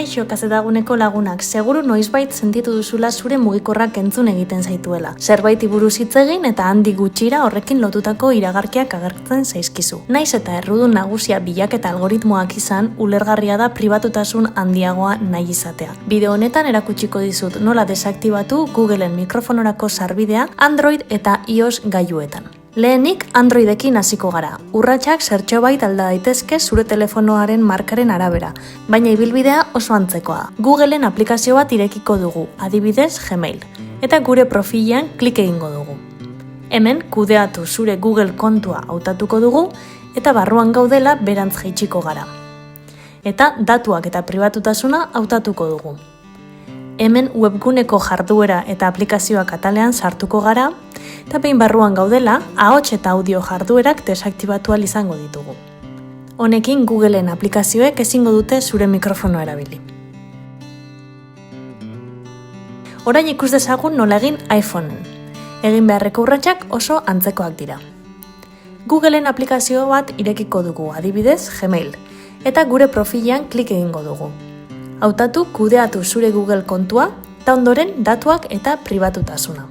Kaixo kazetaguneko lagunak, seguru noizbait sentitu duzula zure mugikorrak entzun egiten zaituela. Zerbaiti buruz hitz egin eta handik gutxira horrekin lotutako iragarkiak agertzen zaizkizu. Naiz eta errudun nagusia bilaketa algoritmoak izan, ulergarria da pribatutasun handiagoa nahi izatea. Bideo honetan erakutsiko dizut nola desaktibatu Googleen mikrofonorako sarbidea Android eta iOS gailuetan. Lehenik Androidekin hasiko gara. Urratsak zertxobait alda daitezke zure telefonoaren markaren arabera, baina ibilbidea oso antzekoa. Googleen aplikazio bat irekiko dugu, adibidez Gmail, eta gure profilean klik egingo dugu. Hemen kudeatu zure Google kontua hautatuko dugu eta barruan gaudela berantz jaitsiko gara. Eta datuak eta pribatutasuna hautatuko dugu. Hemen webguneko jarduera eta aplikazioak atalean sartuko gara, eta behin barruan gaudela, ahots eta audio jarduerak desaktibatu ahal izango ditugu. Honekin Googleen aplikazioek ezingo dute zure mikrofonoa erabili. Orain ikus dezagun nola egin iPhoneen. Egin beharreko urratsak oso antzekoak dira. Googleen aplikazio bat irekiko dugu, adibidez Gmail, eta gure profilean klik egingo dugu. Hautatu kudeatu zure Google kontua, eta ondoren datuak eta pribatutasuna.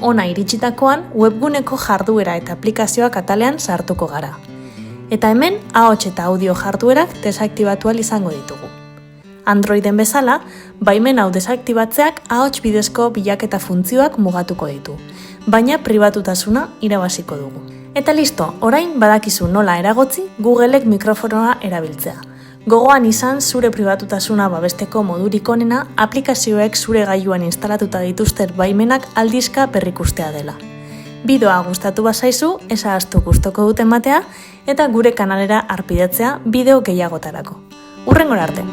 Ona iritsitakoan, webguneko jarduera eta aplikazioak atalean sartuko gara. Eta hemen, ahots eta audio jarduerak desaktibatu ahal izango ditugu. Androiden bezala, baimen hau desaktibatzeak ahots bidezko bilaketa funtzioak mugatuko ditu, baina pribatutasuna irabaziko dugu. Eta listo, orain badakizu nola eragotzi Googleek mikrofonoa erabiltzea. Gogoan izan zure pribatutasuna babesteko modurik onena aplikazioek zure gailuan instalatuta dituzten baimenak aldizka berrikustea dela. Bideoa gustatu bazaizu, ez ahaztu gustoko duten batea eta gure kanalera harpidetzea bideo gehiagotarako. Hurrengora arte!